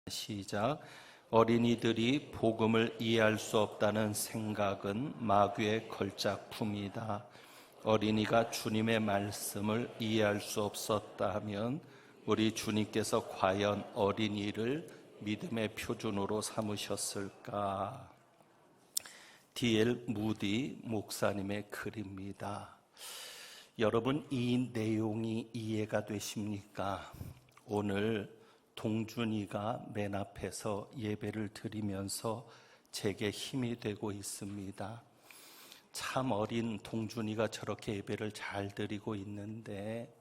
시작. 어린이들이 복음을 이해할 수 없다는 생각은 마귀의 걸작품이다. 어린이가 주님의 말씀을 이해할 수 없었다면 우리 주님께서 과연 어린이를 믿음의 표준으로 삼으셨을까? D.L. 무디 목사님의 글입니다. 여러분, 이 내용이 이해가 되십니까? 오늘 동준이가 맨 앞에서 예배를 드리면서 제게 힘이 되고 있습니다. 참 어린 동준이가 저렇게 예배를 잘 드리고 있는데,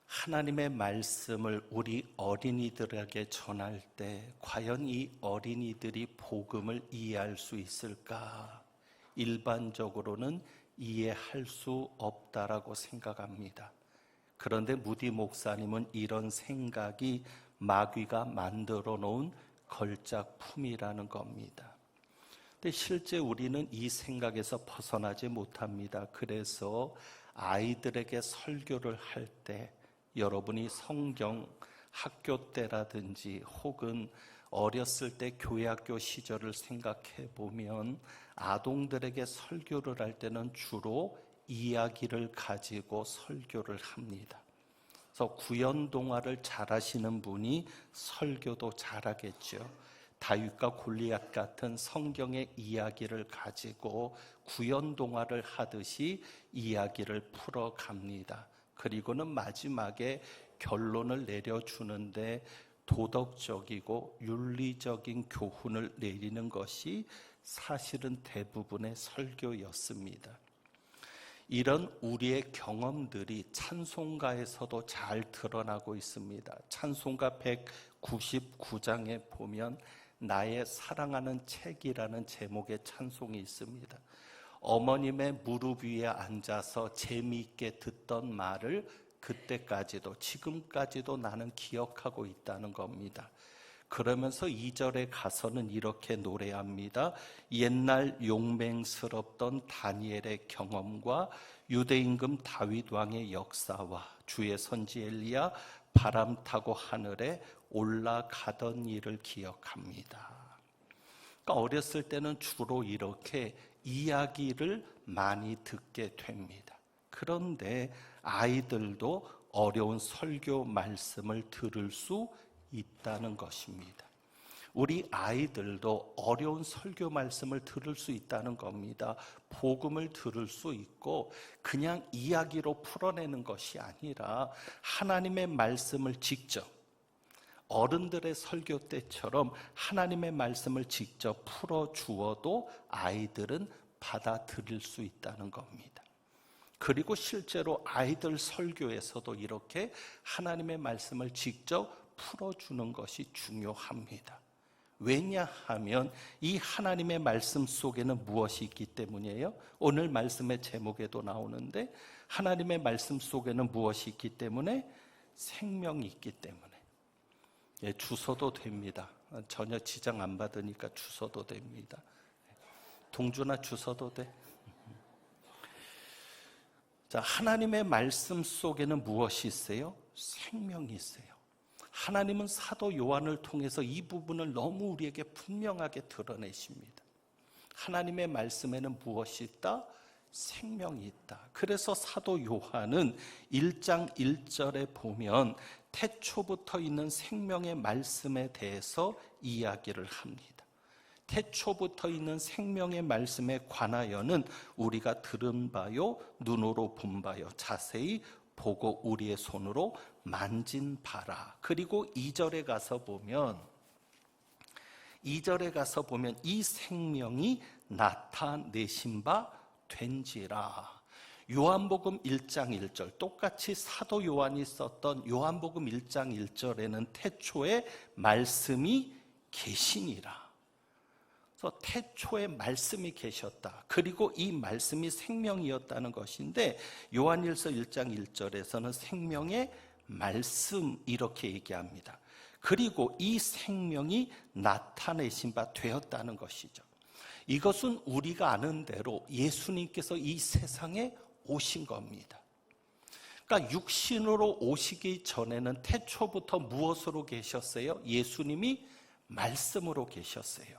하나님의 말씀을 우리 어린이들에게 전할 때 과연 이 어린이들이 복음을 이해할 수 있을까? 일반적으로는 이해할 수 없다라고 생각합니다. 그런데 무디 목사님은 이런 생각이 마귀가 만들어 놓은 걸작품이라는 겁니다. 근데 실제 우리는 이 생각에서 벗어나지 못합니다. 그래서 아이들에게 설교를 할 때 여러분이 성경 학교 때라든지 혹은 어렸을 때 교회학교 시절을 생각해 보면 아동들에게 설교를 할 때는 주로 이야기를 가지고 설교를 합니다. 그래서 구연동화를 잘하시는 분이 설교도 잘하겠죠. 다윗과 골리앗 같은 성경의 이야기를 가지고 구연동화를 하듯이 이야기를 풀어갑니다. 그리고는 마지막에 결론을 내려주는데 도덕적이고 윤리적인 교훈을 내리는 것이 사실은 대부분의 설교였습니다. 이런 우리의 경험들이 찬송가에서도 잘 드러나고 있습니다. 찬송가 199장에 보면 나의 사랑하는 책이라는 제목의 찬송이 있습니다. 어머님의 무릎 위에 앉아서 재미있게 듣던 말을 그때까지도 지금까지도 나는 기억하고 있다는 겁니다. 그러면서 2절에 가서는 이렇게 노래합니다. 옛날 용맹스럽던 다니엘의 경험과 유대임금 다윗 왕의 역사와 주의 선지 엘리야 바람 타고 하늘에 올라가던 일을 기억합니다. 그러니까 어렸을 때는 주로 이렇게 이야기를 많이 듣게 됩니다. 그런데 아이들도 어려운 설교 말씀을 들을 수 있다는 것입니다. 우리 아이들도 어려운 설교 말씀을 들을 수 있다는 겁니다. 복음을 들을 수 있고 그냥 이야기로 풀어내는 것이 아니라 하나님의 말씀을 직접 어른들의 설교 때처럼 하나님의 말씀을 직접 풀어주어도 아이들은 받아들일 수 있다는 겁니다. 그리고 실제로 아이들 설교에서도 이렇게 하나님의 말씀을 직접 풀어주는 것이 중요합니다. 왜냐하면 이 하나님의 말씀 속에는 무엇이 있기 때문이에요? 오늘 말씀의 제목에도 나오는데 하나님의 말씀 속에는 무엇이 있기 때문에? 생명이 있기 때문에. 예, 주소도 됩니다. 전혀 지장 안 받으니까 주소도 됩니다. 동준아, 주소도 돼? 자, 하나님의 말씀 속에는 무엇이 있어요? 생명이 있어요. 하나님은 사도 요한을 통해서 이 부분을 너무 우리에게 분명하게 드러내십니다. 하나님의 말씀에는 무엇이 있다? 생명이 있다. 그래서 사도 요한은 1장 1절에 보면 태초부터 있는 생명의 말씀에 대해서 이야기를 합니다. 태초부터 있는 생명의 말씀에 관하여는 우리가 들은 바요, 눈으로 본 바요, 자세히 보고 우리의 손으로 만진 바라. 그리고 2절에 가서 보면 이 생명이 나타내신 바 된지라. 요한복음 1장 1절, 똑같이 사도 요한이 썼던 요한복음 1장 1절에는 태초에 말씀이 계시니라. 그래서 태초에 말씀이 계셨다. 그리고 이 말씀이 생명이었다는 것인데 요한일서 1장 1절에서는 생명의 말씀 이렇게 얘기합니다. 그리고 이 생명이 나타내신 바 되었다는 것이죠. 이것은 우리가 아는 대로 예수님께서 이 세상에 오신 겁니다. 그러니까 육신으로 오시기 전에는 태초부터 무엇으로 계셨어요? 예수님이 말씀으로 계셨어요.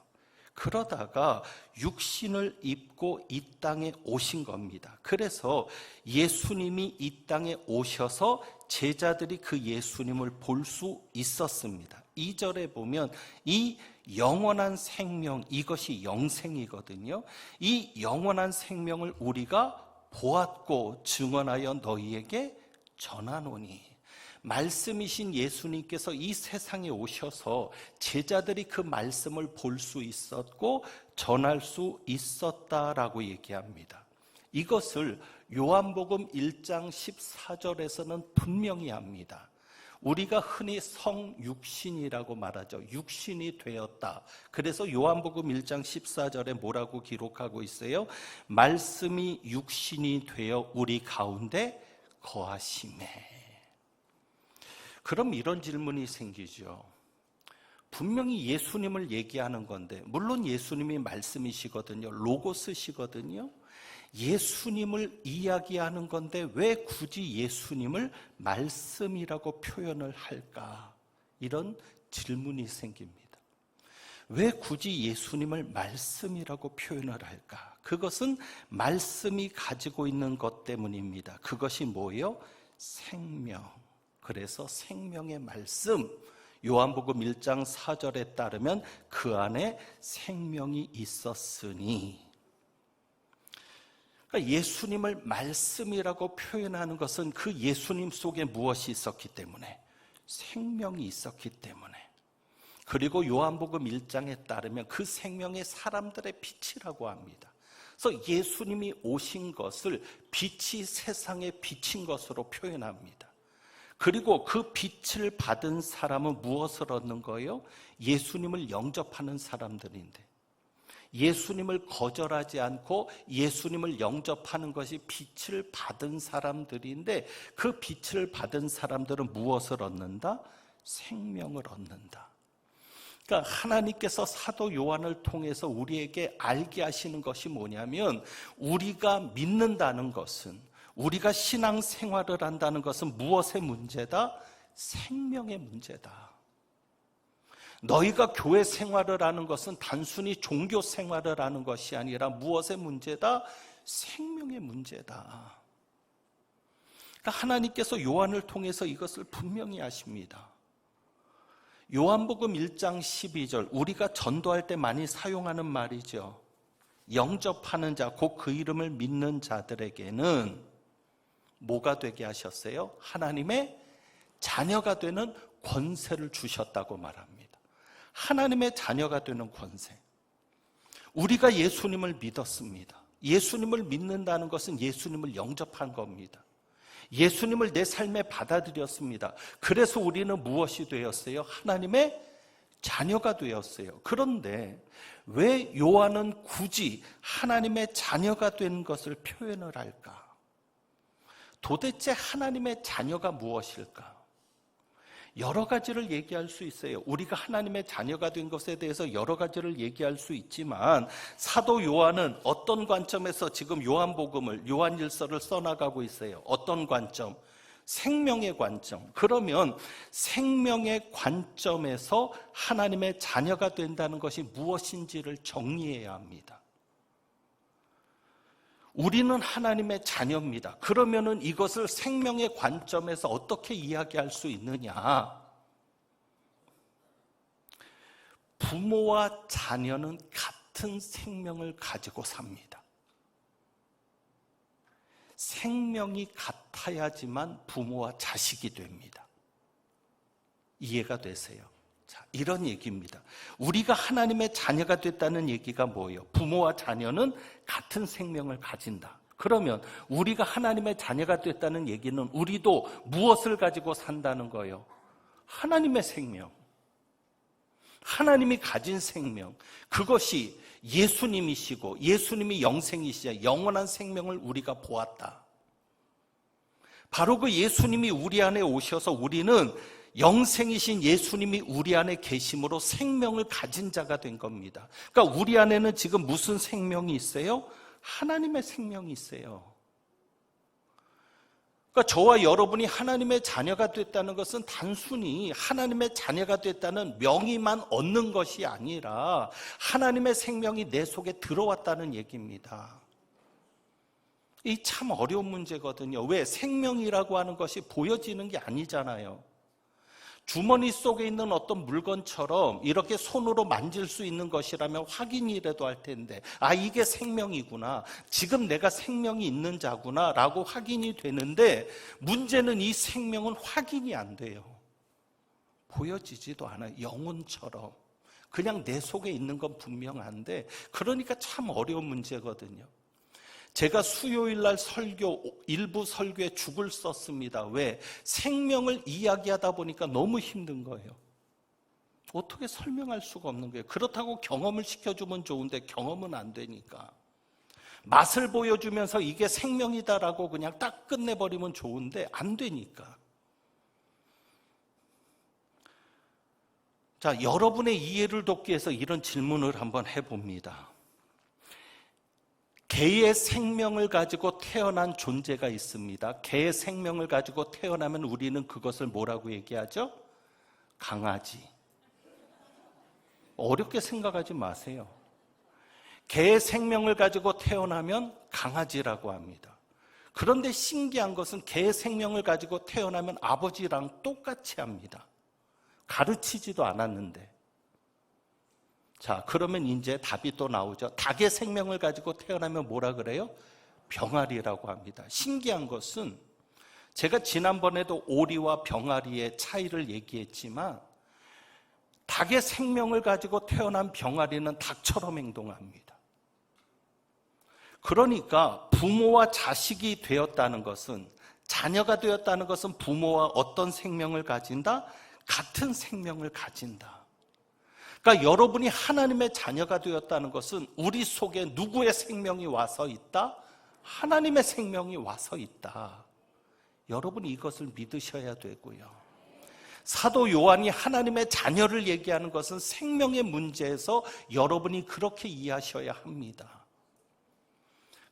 그러다가 육신을 입고 이 땅에 오신 겁니다. 그래서 예수님이 이 땅에 오셔서 제자들이 그 예수님을 볼 수 있었습니다. 2절에 보면 이 영원한 생명, 이것이 영생이거든요. 이 영원한 생명을 우리가 보았고 증언하여 너희에게 전하노니. 말씀이신 예수님께서 이 세상에 오셔서 제자들이 그 말씀을 볼 수 있었고 전할 수 있었다라고 얘기합니다. 이것을 요한복음 1장 14절에서는 분명히 합니다. 우리가 흔히 성육신이라고 말하죠. 육신이 되었다. 그래서 요한복음 1장 14절에 뭐라고 기록하고 있어요? 말씀이 육신이 되어 우리 가운데 거하시매. 그럼 이런 질문이 생기죠. 분명히 예수님을 얘기하는 건데, 물론 예수님이 말씀이시거든요. 로고스시거든요. 예수님을 이야기하는 건데 왜 굳이 예수님을 말씀이라고 표현을 할까? 이런 질문이 생깁니다. 왜 굳이 예수님을 말씀이라고 표현을 할까? 그것은 말씀이 가지고 있는 것 때문입니다. 그것이 뭐예요? 생명. 그래서 생명의 말씀, 요한복음 1장 4절에 따르면 그 안에 생명이 있었으니. 그러니까 예수님을 말씀이라고 표현하는 것은 그 예수님 속에 무엇이 있었기 때문에? 생명이 있었기 때문에. 그리고 요한복음 1장에 따르면 그 생명의 사람들의 빛이라고 합니다. 그래서 예수님이 오신 것을 빛이 세상에 비친 것으로 표현합니다. 그리고 그 빛을 받은 사람은 무엇을 얻는 거예요? 예수님을 영접하는 사람들인데, 예수님을 거절하지 않고 예수님을 영접하는 것이 빛을 받은 사람들인데, 그 빛을 받은 사람들은 무엇을 얻는다? 생명을 얻는다. 그러니까 하나님께서 사도 요한을 통해서 우리에게 알게 하시는 것이 뭐냐면, 우리가 믿는다는 것은, 우리가 신앙생활을 한다는 것은 무엇의 문제다? 생명의 문제다. 너희가 교회 생활을 하는 것은 단순히 종교 생활을 하는 것이 아니라 무엇의 문제다? 생명의 문제다. 그러니까 하나님께서 요한을 통해서 이것을 분명히 하십니다. 요한복음 1장 12절, 우리가 전도할 때 많이 사용하는 말이죠. 영접하는 자, 곧 그 이름을 믿는 자들에게는 뭐가 되게 하셨어요? 하나님의 자녀가 되는 권세를 주셨다고 말합니다. 하나님의 자녀가 되는 권세. 우리가 예수님을 믿었습니다. 예수님을 믿는다는 것은 예수님을 영접한 겁니다. 예수님을 내 삶에 받아들였습니다. 그래서 우리는 무엇이 되었어요? 하나님의 자녀가 되었어요. 그런데 왜 요한은 굳이 하나님의 자녀가 된 것을 표현을 할까? 도대체 하나님의 자녀가 무엇일까? 여러 가지를 얘기할 수 있어요. 우리가 하나님의 자녀가 된 것에 대해서 여러 가지를 얘기할 수 있지만, 사도 요한은 어떤 관점에서 지금 요한복음을, 요한일서를 써나가고 있어요. 어떤 관점? 생명의 관점. 그러면 생명의 관점에서 하나님의 자녀가 된다는 것이 무엇인지를 정리해야 합니다. 우리는 하나님의 자녀입니다. 그러면은 이것을 생명의 관점에서 어떻게 이야기할 수 있느냐? 부모와 자녀는 같은 생명을 가지고 삽니다. 생명이 같아야지만 부모와 자식이 됩니다. 이해가 되세요? 자, 이런 얘기입니다. 우리가 하나님의 자녀가 됐다는 얘기가 뭐예요? 부모와 자녀는 같은 생명을 가진다. 그러면 우리가 하나님의 자녀가 됐다는 얘기는 우리도 무엇을 가지고 산다는 거예요? 하나님의 생명. 하나님이 가진 생명. 그것이 예수님이시고 예수님이 영생이시자 영원한 생명을 우리가 보았다. 바로 그 예수님이 우리 안에 오셔서 우리는 영생이신 예수님이 우리 안에 계심으로 생명을 가진 자가 된 겁니다. 그러니까 우리 안에는 지금 무슨 생명이 있어요? 하나님의 생명이 있어요. 그러니까 그러니까 저와 여러분이 하나님의 자녀가 됐다는 것은 단순히 하나님의 자녀가 됐다는 명의만 얻는 것이 아니라 하나님의 생명이 내 속에 들어왔다는 얘기입니다. 이 참 어려운 문제거든요. 왜? 생명이라고 하는 것이 보여지는 게 아니잖아요. 주머니 속에 있는 어떤 물건처럼 이렇게 손으로 만질 수 있는 것이라면 확인이라도 할 텐데, 아, 이게 생명이구나, 지금 내가 생명이 있는 자구나 라고 확인이 되는데, 문제는 이 생명은 확인이 안 돼요. 보여지지도 않아요. 영혼처럼 그냥 내 속에 있는 건 분명한데, 그러니까 참 어려운 문제거든요. 제가 수요일날 일부 설교에 죽을 썼습니다. 왜? 생명을 이야기하다 보니까 너무 힘든 거예요. 어떻게 설명할 수가 없는 거예요. 그렇다고 경험을 시켜주면 좋은데 경험은 안 되니까. 맛을 보여주면서 이게 생명이다라고 그냥 딱 끝내버리면 좋은데 안 되니까. 자, 여러분의 이해를 돕기 위해서 이런 질문을 한번 해봅니다. 개의 생명을 가지고 태어난 존재가 있습니다. 개의 생명을 가지고 태어나면 우리는 그것을 뭐라고 얘기하죠? 강아지. 어렵게 생각하지 마세요. 개의 생명을 가지고 태어나면 강아지라고 합니다. 그런데 신기한 것은 개의 생명을 가지고 태어나면 아버지랑 똑같이 합니다. 가르치지도 않았는데. 자, 그러면 이제 답이 또 나오죠. 닭의 생명을 가지고 태어나면 뭐라 그래요? 병아리라고 합니다. 신기한 것은 제가 지난번에도 오리와 병아리의 차이를 얘기했지만, 닭의 생명을 가지고 태어난 병아리는 닭처럼 행동합니다. 그러니까 부모와 자식이 되었다는 것은, 자녀가 되었다는 것은 부모와 어떤 생명을 가진다? 같은 생명을 가진다. 그러니까 여러분이 하나님의 자녀가 되었다는 것은 우리 속에 누구의 생명이 와서 있다? 하나님의 생명이 와서 있다. 여러분이 이것을 믿으셔야 되고요. 사도 요한이 하나님의 자녀를 얘기하는 것은 생명의 문제에서 여러분이 그렇게 이해하셔야 합니다.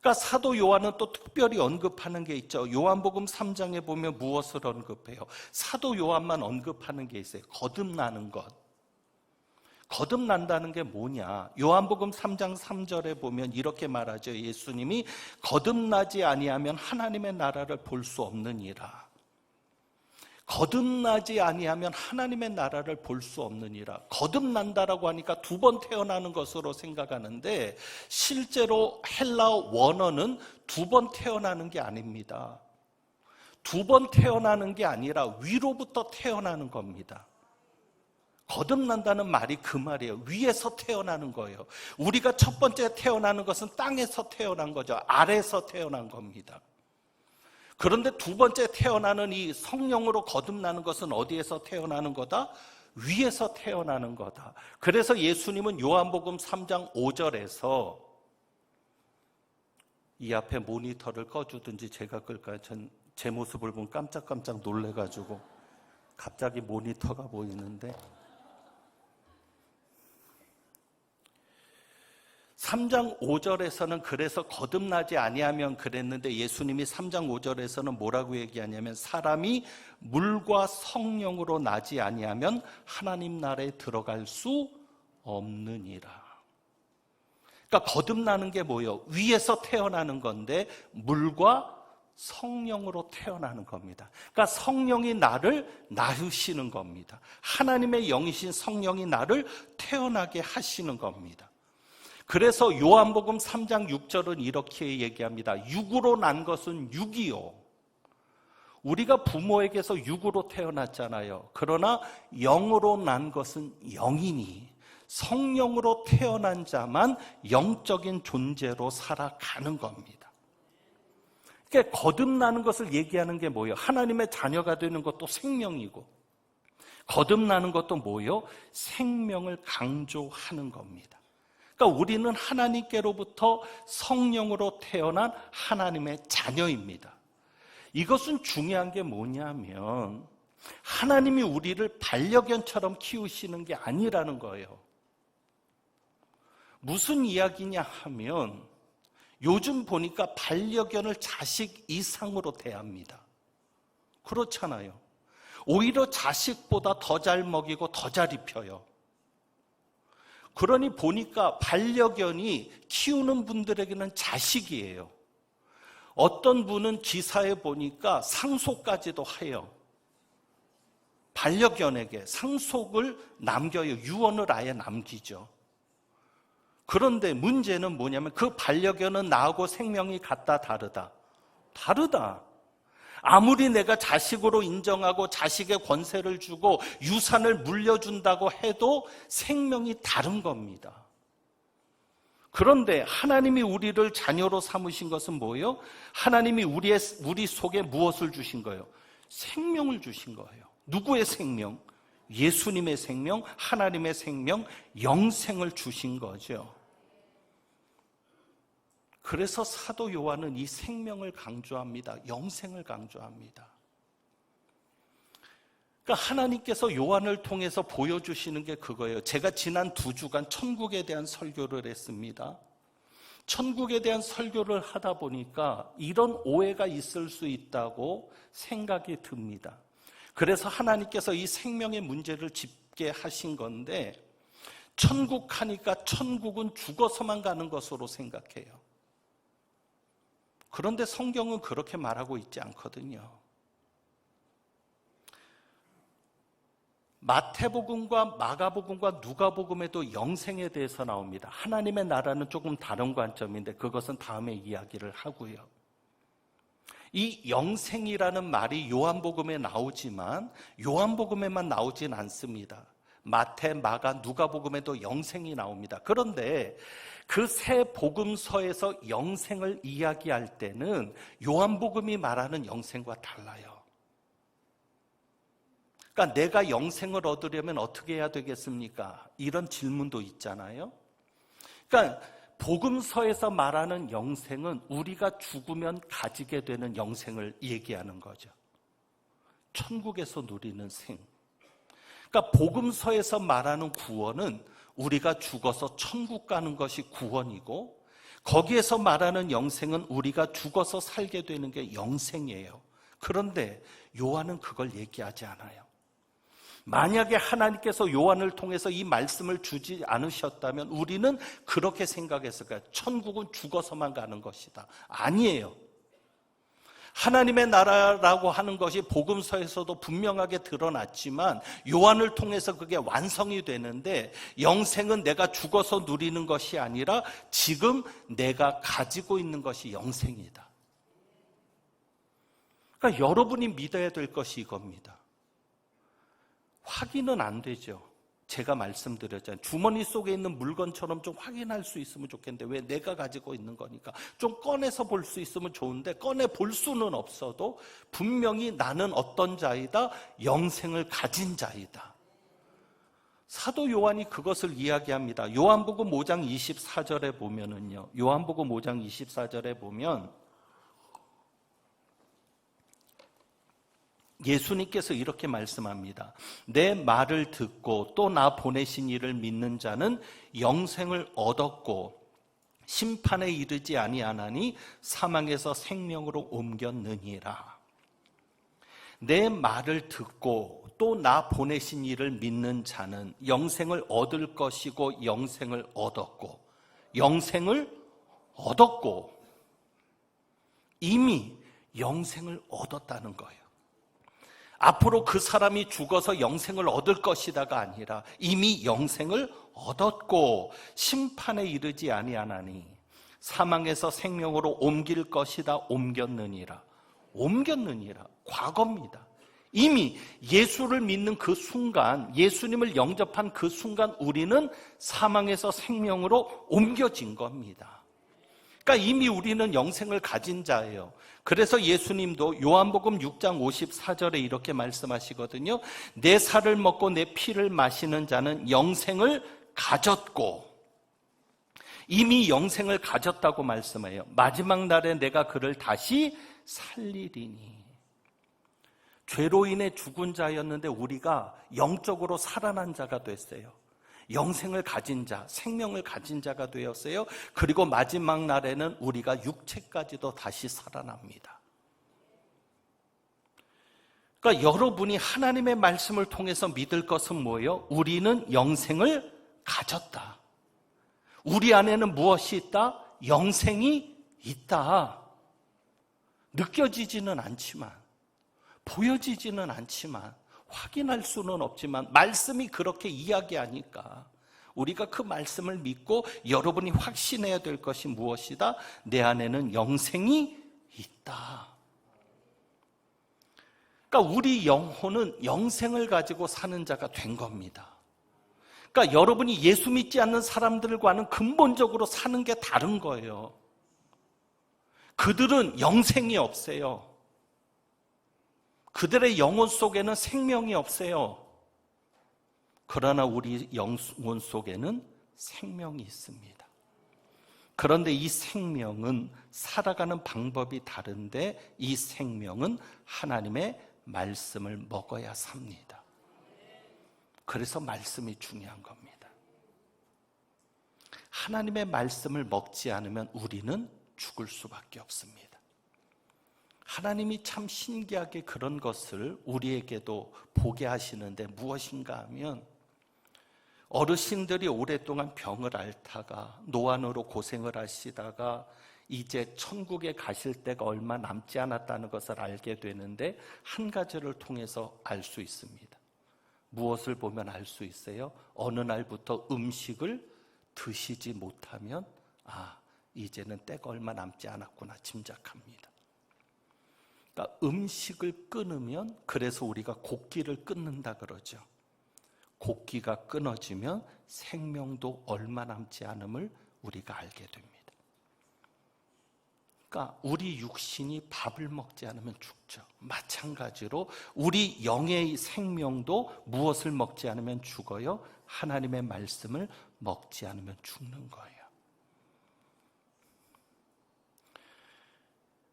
그러니까 사도 요한은 또 특별히 언급하는 게 있죠. 요한복음 3장에 보면 무엇을 언급해요? 사도 요한만 언급하는 게 있어요. 거듭나는 것. 거듭난다는 게 뭐냐? 요한복음 3장 3절에 보면 이렇게 말하죠. 예수님이 거듭나지 아니하면 하나님의 나라를 볼 수 없느니라. 거듭나지 아니하면 하나님의 나라를 볼 수 없느니라. 거듭난다라고 하니까 두 번 태어나는 것으로 생각하는데, 실제로 헬라 원어는 두 번 태어나는 게 아닙니다. 두 번 태어나는 게 아니라 위로부터 태어나는 겁니다. 거듭난다는 말이 그 말이에요. 위에서 태어나는 거예요. 우리가 첫 번째 태어나는 것은 땅에서 태어난 거죠. 아래에서 태어난 겁니다. 그런데 두 번째 태어나는 이 성령으로 거듭나는 것은 어디에서 태어나는 거다? 위에서 태어나는 거다. 그래서 예수님은 요한복음 3장 5절에서, 이 앞에 모니터를 꺼주든지 제가 끌까요? 제 모습을 보면 깜짝깜짝 놀래가지고 갑자기 모니터가 보이는데, 3장 5절에서는 그래서 거듭나지 아니하면 그랬는데, 예수님이 3장 5절에서는 뭐라고 얘기하냐면, 사람이 물과 성령으로 나지 아니하면 하나님 나라에 들어갈 수 없느니라. 그러니까 거듭나는 게 뭐예요? 위에서 태어나는 건데 물과 성령으로 태어나는 겁니다. 그러니까 성령이 나를 낳으시는 겁니다. 하나님의 영이신 성령이 나를 태어나게 하시는 겁니다. 그래서 요한복음 3장 6절은 이렇게 얘기합니다. 육으로 난 것은 육이요. 우리가 부모에게서 육으로 태어났잖아요. 그러나 영으로 난 것은 영이니 성령으로 태어난 자만 영적인 존재로 살아가는 겁니다. 그러니까 거듭나는 것을 얘기하는 게 뭐예요? 하나님의 자녀가 되는 것도 생명이고, 거듭나는 것도 뭐예요? 생명을 강조하는 겁니다. 그러니까 우리는 하나님께로부터 성령으로 태어난 하나님의 자녀입니다. 이것은 중요한 게 뭐냐면, 하나님이 우리를 반려견처럼 키우시는 게 아니라는 거예요. 무슨 이야기냐 하면, 요즘 보니까 반려견을 자식 이상으로 대합니다. 그렇잖아요. 오히려 자식보다 더 잘 먹이고 더 잘 입혀요. 그러니 보니까 반려견이 키우는 분들에게는 자식이에요. 어떤 분은 기사에 보니까 상속까지도 해요. 반려견에게 상속을 남겨요. 유언을 아예 남기죠. 그런데 문제는 뭐냐면 그 반려견은 나하고 생명이 같다 다르다? 다르다. 아무리 내가 자식으로 인정하고 자식의 권세를 주고 유산을 물려준다고 해도 생명이 다른 겁니다. 그런데 하나님이 우리를 자녀로 삼으신 것은 뭐예요? 하나님이 우리 속에 무엇을 주신 거예요? 생명을 주신 거예요. 누구의 생명? 예수님의 생명, 하나님의 생명, 영생을 주신 거죠. 그래서 사도 요한은 이 생명을 강조합니다. 영생을 강조합니다. 그러니까 하나님께서 요한을 통해서 보여주시는 게 그거예요. 제가 지난 2주간 천국에 대한 설교를 했습니다. 천국에 대한 설교를 하다 보니까 이런 오해가 있을 수 있다고 생각이 듭니다. 그래서 하나님께서 이 생명의 문제를 짚게 하신 건데, 천국 하니까 천국은 죽어서만 가는 것으로 생각해요. 그런데 성경은 그렇게 말하고 있지 않거든요. 마태복음과 마가복음과 누가복음에도 영생에 대해서 나옵니다. 하나님의 나라는 조금 다른 관점인데 그것은 다음에 이야기를 하고요. 이 영생이라는 말이 요한복음에 나오지만 요한복음에만 나오진 않습니다. 마태, 마가, 누가복음에도 영생이 나옵니다. 그런데 그 세 복음서에서 영생을 이야기할 때는 요한복음이 말하는 영생과 달라요. 그러니까 내가 영생을 얻으려면 어떻게 해야 되겠습니까? 이런 질문도 있잖아요. 그러니까 복음서에서 말하는 영생은 우리가 죽으면 가지게 되는 영생을 얘기하는 거죠. 천국에서 누리는 생. 그러니까 복음서에서 말하는 구원은 우리가 죽어서 천국 가는 것이 구원이고, 거기에서 말하는 영생은 우리가 죽어서 살게 되는 게 영생이에요. 그런데 요한은 그걸 얘기하지 않아요. 만약에 하나님께서 요한을 통해서 이 말씀을 주지 않으셨다면 우리는 그렇게 생각했을 거예요. 천국은 죽어서만 가는 것이다. 아니에요. 하나님의 나라라고 하는 것이 복음서에서도 분명하게 드러났지만 요한을 통해서 그게 완성이 되는데, 영생은 내가 죽어서 누리는 것이 아니라 지금 내가 가지고 있는 것이 영생이다. 그러니까 여러분이 믿어야 될 것이 이겁니다. 확인은 안 되죠. 제가 말씀드렸잖아요. 주머니 속에 있는 물건처럼 좀 확인할 수 있으면 좋겠는데 왜 내가 가지고 있는 거니까 좀 꺼내서 볼 수 있으면 좋은데 꺼내 볼 수는 없어도 분명히 나는 어떤 자이다? 영생을 가진 자이다. 사도 요한이 그것을 이야기합니다. 요한복음 5장 24절에 보면은요. 요한복음 5장 24절에 보면 예수님께서 이렇게 말씀합니다. 내 말을 듣고 또 나 보내신 이를 믿는 자는 영생을 얻었고 심판에 이르지 아니하나니 사망에서 생명으로 옮겼느니라. 내 말을 듣고 또 나 보내신 이를 믿는 자는 영생을 얻을 것이고 영생을 얻었고, 영생을 얻었고, 이미 영생을 얻었다는 거예요. 앞으로 그 사람이 죽어서 영생을 얻을 것이다가 아니라 이미 영생을 얻었고 심판에 이르지 아니하나니 사망에서 생명으로 옮길 것이다. 옮겼느니라. 옮겼느니라. 과거입니다. 이미 예수를 믿는 그 순간, 예수님을 영접한 그 순간 우리는 사망에서 생명으로 옮겨진 겁니다. 그러니까 이미 우리는 영생을 가진 자예요. 그래서 예수님도 요한복음 6장 54절에 이렇게 말씀하시거든요. 내 살을 먹고 내 피를 마시는 자는 영생을 가졌고, 이미 영생을 가졌다고 말씀해요. 마지막 날에 내가 그를 다시 살리리니. 죄로 인해 죽은 자였는데 우리가 영적으로 살아난 자가 됐어요. 영생을 가진 자, 생명을 가진 자가 되었어요. 그리고 마지막 날에는 우리가 육체까지도 다시 살아납니다. 그러니까 여러분이 하나님의 말씀을 통해서 믿을 것은 뭐예요? 우리는 영생을 가졌다. 우리 안에는 무엇이 있다? 영생이 있다. 느껴지지는 않지만, 보여지지는 않지만, 확인할 수는 없지만 말씀이 그렇게 이야기하니까 우리가 그 말씀을 믿고 여러분이 확신해야 될 것이 무엇이다? 내 안에는 영생이 있다. 그러니까 우리 영혼은 영생을 가지고 사는 자가 된 겁니다. 그러니까 여러분이 예수 믿지 않는 사람들과는 근본적으로 사는 게 다른 거예요. 그들은 영생이 없어요. 그들의 영혼 속에는 생명이 없어요. 그러나 우리 영혼 속에는 생명이 있습니다. 그런데 이 생명은 살아가는 방법이 다른데 이 생명은 하나님의 말씀을 먹어야 삽니다. 그래서 말씀이 중요한 겁니다. 하나님의 말씀을 먹지 않으면 우리는 죽을 수밖에 없습니다. 하나님이 참 신기하게 그런 것을 우리에게도 보게 하시는데 무엇인가 하면 어르신들이 오랫동안 병을 앓다가 노안으로 고생을 하시다가 이제 천국에 가실 때가 얼마 남지 않았다는 것을 알게 되는데 한 가지를 통해서 알 수 있습니다. 무엇을 보면 알 수 있어요? 어느 날부터 음식을 드시지 못하면 이제는 때가 얼마 남지 않았구나 짐작합니다. 그러니까 음식을 끊으면 그래서 우리가 곡기를 끊는다 그러죠. 곡기가 끊어지면 생명도 얼마 남지 않음을 우리가 알게 됩니다. 그러니까 우리 육신이 밥을 먹지 않으면 죽죠. 마찬가지로 우리 영의 생명도 무엇을 먹지 않으면 죽어요? 하나님의 말씀을 먹지 않으면 죽는 거예요.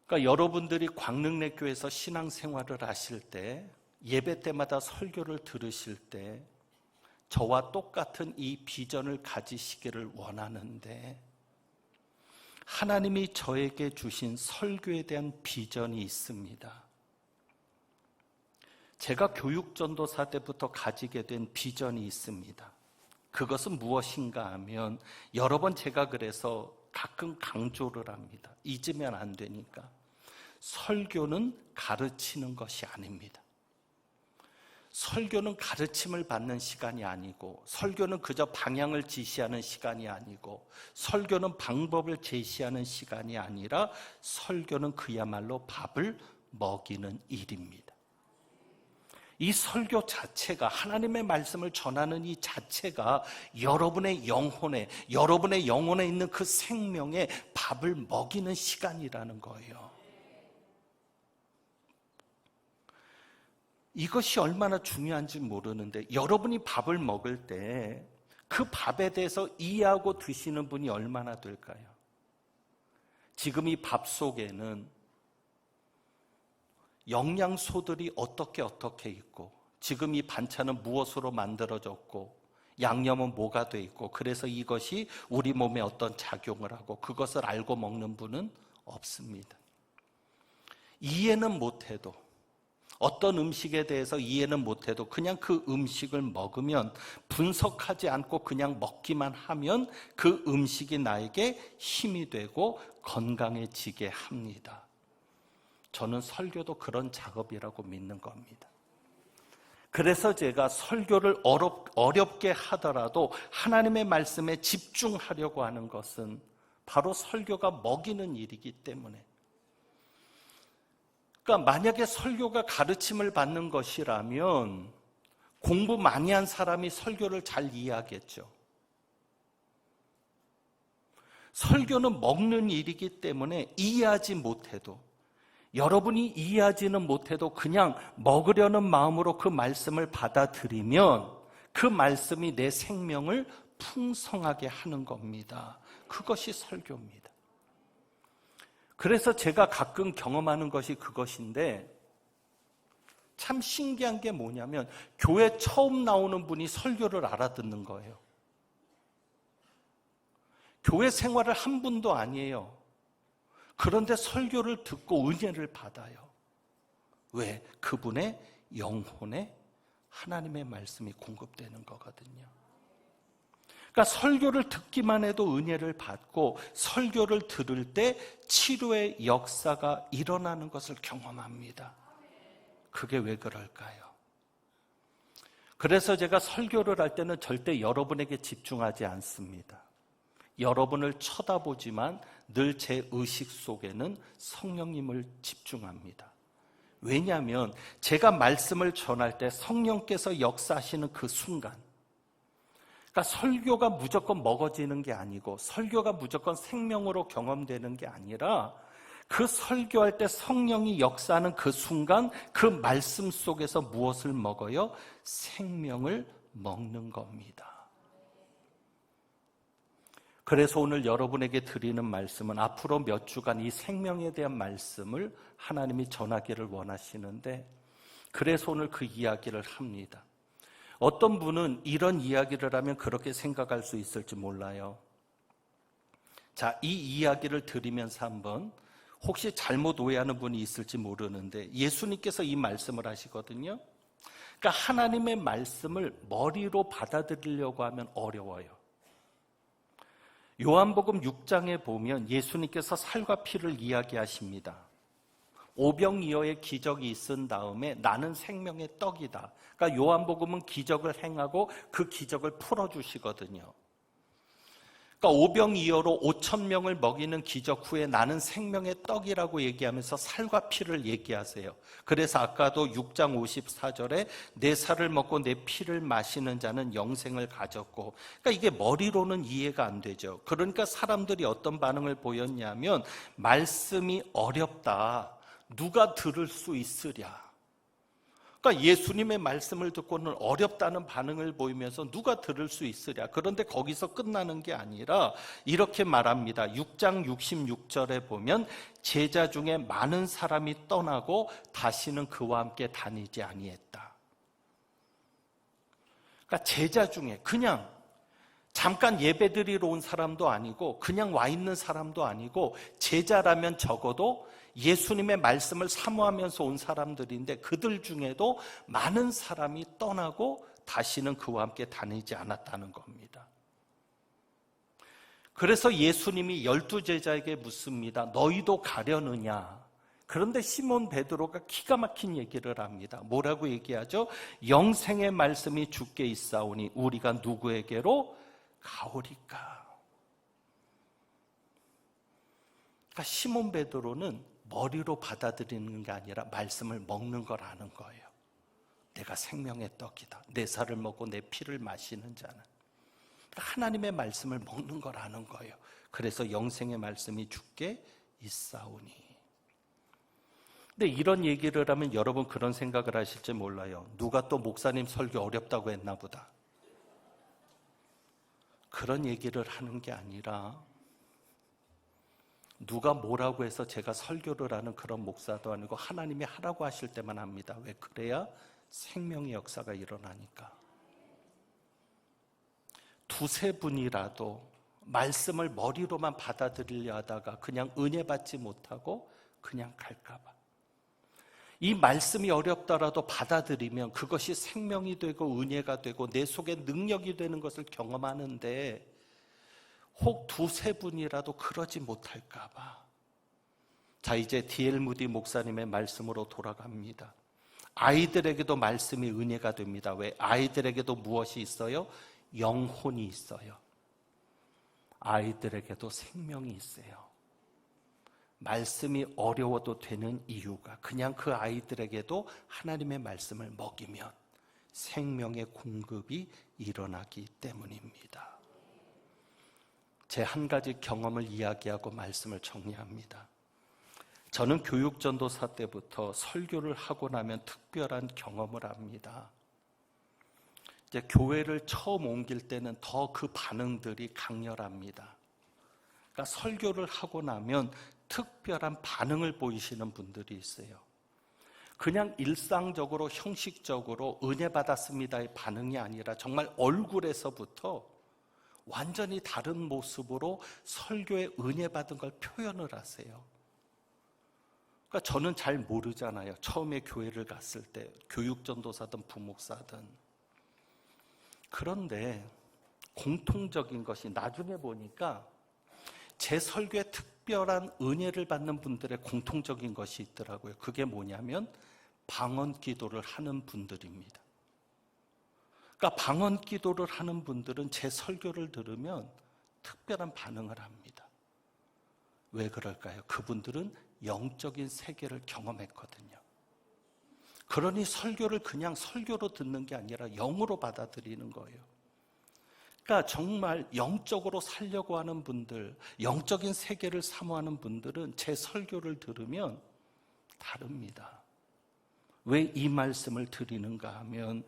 그러니까 여러분들이 광릉내교에서 신앙생활을 하실 때 예배 때마다 설교를 들으실 때 저와 똑같은 이 비전을 가지시기를 원하는데 하나님이 저에게 주신 설교에 대한 비전이 있습니다. 제가 교육전도사 때부터 가지게 된 비전이 있습니다. 그것은 무엇인가 하면 여러 번 제가 그래서 가끔 강조를 합니다. 잊으면 안 되니까. 설교는 가르치는 것이 아닙니다. 설교는 가르침을 받는 시간이 아니고 설교는 그저 방향을 지시하는 시간이 아니고 설교는 방법을 제시하는 시간이 아니라 설교는 그야말로 밥을 먹이는 일입니다. 이 설교 자체가 하나님의 말씀을 전하는 이 자체가 여러분의 영혼에 있는 그 생명에 밥을 먹이는 시간이라는 거예요. 이것이 얼마나 중요한지 모르는데 여러분이 밥을 먹을 때 그 밥에 대해서 이해하고 드시는 분이 얼마나 될까요? 지금 이 밥 속에는 영양소들이 어떻게 있고 지금 이 반찬은 무엇으로 만들어졌고 양념은 뭐가 돼 있고 그래서 이것이 우리 몸에 어떤 작용을 하고 그것을 알고 먹는 분은 없습니다. 이해는 못해도 어떤 음식에 대해서 이해는 못해도 그냥 그 음식을 먹으면 분석하지 않고 그냥 먹기만 하면 그 음식이 나에게 힘이 되고 건강해지게 합니다. 저는 설교도 그런 작업이라고 믿는 겁니다. 그래서 제가 설교를 어렵게 하더라도 하나님의 말씀에 집중하려고 하는 것은 바로 설교가 먹이는 일이기 때문에 그러니까 만약에 설교가 가르침을 받는 것이라면 공부 많이 한 사람이 설교를 잘 이해하겠죠. 설교는 먹는 일이기 때문에 이해하지 못해도 여러분이 이해하지는 못해도 그냥 먹으려는 마음으로 그 말씀을 받아들이면 그 말씀이 내 생명을 풍성하게 하는 겁니다. 그것이 설교입니다. 그래서 제가 가끔 경험하는 것이 그것인데 참 신기한 게 뭐냐면 교회 처음 나오는 분이 설교를 알아듣는 거예요. 교회 생활을 한 분도 아니에요. 그런데 설교를 듣고 은혜를 받아요. 왜? 그분의 영혼에 하나님의 말씀이 공급되는 거거든요. 그러니까 설교를 듣기만 해도 은혜를 받고 설교를 들을 때 치료의 역사가 일어나는 것을 경험합니다. 그게 왜 그럴까요? 그래서 제가 설교를 할 때는 절대 여러분에게 집중하지 않습니다. 여러분을 쳐다보지만 늘 제 의식 속에는 성령님을 집중합니다. 왜냐하면 제가 말씀을 전할 때 성령께서 역사하시는 그 순간, 그러니까 설교가 무조건 먹어지는 게 아니고 설교가 무조건 생명으로 경험되는 게 아니라 그 설교할 때 성령이 역사하는 그 순간 그 말씀 속에서 무엇을 먹어요? 생명을 먹는 겁니다. 그래서 오늘 여러분에게 드리는 말씀은 앞으로 몇 주간 이 생명에 대한 말씀을 하나님이 전하기를 원하시는데, 그래서 오늘 그 이야기를 합니다. 어떤 분은 이런 이야기를 하면 그렇게 생각할 수 있을지 몰라요. 자, 이 이야기를 들으면서 한번 혹시 잘못 오해하는 분이 있을지 모르는데 예수님께서 이 말씀을 하시거든요. 그러니까 하나님의 말씀을 머리로 받아들이려고 하면 어려워요. 요한복음 6장에 보면 예수님께서 살과 피를 이야기하십니다. 오병이어의 기적이 있은 다음에 나는 생명의 떡이다. 그러니까 요한복음은 기적을 행하고 그 기적을 풀어주시거든요. 그러니까 오병이어로 5,000명을 먹이는 기적 후에 나는 생명의 떡이라고 얘기하면서 살과 피를 얘기하세요. 그래서 아까도 6장 54절에 내 살을 먹고 내 피를 마시는 자는 영생을 가졌고, 그러니까 이게 머리로는 이해가 안 되죠. 그러니까 사람들이 어떤 반응을 보였냐면 말씀이 어렵다. 누가 들을 수 있으랴. 그러니까 예수님의 말씀을 듣고는 어렵다는 반응을 보이면서 누가 들을 수 있으랴. 그런데 거기서 끝나는 게 아니라 이렇게 말합니다. 6장 66절에 보면 제자 중에 많은 사람이 떠나고 다시는 그와 함께 다니지 아니했다. 그러니까 제자 중에 그냥 잠깐 예배드리러 온 사람도 아니고 그냥 와 있는 사람도 아니고 제자라면 적어도 예수님의 말씀을 사모하면서 온 사람들인데 그들 중에도 많은 사람이 떠나고 다시는 그와 함께 다니지 않았다는 겁니다. 그래서 예수님이 12제자에게 묻습니다. 너희도 가려느냐? 그런데 시몬 베드로가 기가 막힌 얘기를 합니다. 뭐라고 얘기하죠? 영생의 말씀이 주께 있사오니 우리가 누구에게로 가오리까? 그러니까 시몬 베드로는 머리로 받아들이는 게 아니라 말씀을 먹는 걸 아는 거예요. 내가 생명의 떡이다. 내 살을 먹고 내 피를 마시는 자는 하나님의 말씀을 먹는 걸 아는 거예요. 그래서 영생의 말씀이 주께 있사오니. 근데 이런 얘기를 하면 여러분 그런 생각을 하실지 몰라요. 누가 또 목사님 설교 어렵다고 했나 보다. 그런 얘기를 하는 게 아니라 누가 뭐라고 해서 제가 설교를 하는 그런 목사도 아니고 하나님이 하라고 하실 때만 합니다. 왜? 그래야 생명의 역사가 일어나니까. 두세 분이라도 말씀을 머리로만 받아들이려 하다가 그냥 은혜 받지 못하고 그냥 갈까 봐. 이 말씀이 어렵더라도 받아들이면 그것이 생명이 되고 은혜가 되고 내 속에 능력이 되는 것을 경험하는데 혹 두세 분이라도 그러지 못할까 봐. 자, 이제 D.L. 무디 목사님의 말씀으로 돌아갑니다. 아이들에게도 말씀이 은혜가 됩니다. 왜? 아이들에게도 무엇이 있어요? 영혼이 있어요. 아이들에게도 생명이 있어요. 말씀이 어려워도 되는 이유가 그냥 그 아이들에게도 하나님의 말씀을 먹이면 생명의 공급이 일어나기 때문입니다. 제 한 가지 경험을 이야기하고 말씀을 정리합니다. 저는 교육전도사 때부터 설교를 하고 나면 특별한 경험을 합니다. 이제 교회를 처음 옮길 때는 더 그 반응들이 강렬합니다. 그러니까 설교를 하고 나면 특별한 반응을 보이시는 분들이 있어요. 그냥 일상적으로 형식적으로 은혜 받았습니다의 반응이 아니라 정말 얼굴에서부터 완전히 다른 모습으로 설교에 은혜 받은 걸 표현을 하세요. 그러니까 저는 잘 모르잖아요. 처음에 교회를 갔을 때 교육전도사든 부목사든. 그런데 공통적인 것이 나중에 보니까 제 설교에 특별한 은혜를 받는 분들의 공통적인 것이 있더라고요. 그게 뭐냐면 방언 기도를 하는 분들입니다. 그러니까 방언 기도를 하는 분들은 제 설교를 들으면 특별한 반응을 합니다. 왜 그럴까요? 그분들은 영적인 세계를 경험했거든요. 그러니 설교를 그냥 설교로 듣는 게 아니라 영으로 받아들이는 거예요. 그러니까 정말 영적으로 살려고 하는 분들, 영적인 세계를 사모하는 분들은 제 설교를 들으면 다릅니다. 왜 이 말씀을 드리는가 하면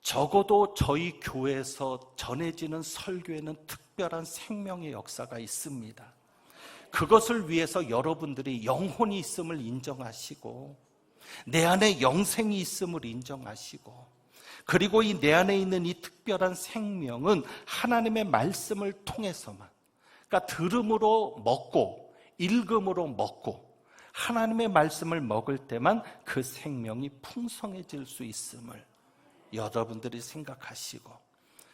적어도 저희 교회에서 전해지는 설교에는 특별한 생명의 역사가 있습니다. 그것을 위해서 여러분들이 영혼이 있음을 인정하시고 내 안에 영생이 있음을 인정하시고 그리고 이 내 안에 있는 이 특별한 생명은 하나님의 말씀을 통해서만, 그러니까 들음으로 먹고 읽음으로 먹고 하나님의 말씀을 먹을 때만 그 생명이 풍성해질 수 있음을 여러분들이 생각하시고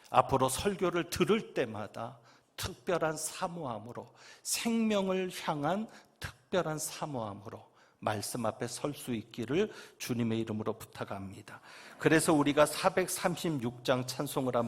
앞으로 설교를 들을 때마다 특별한 사모함으로, 생명을 향한 특별한 사모함으로 말씀 앞에 설 수 있기를 주님의 이름으로 부탁합니다. 그래서 우리가 436장 찬송을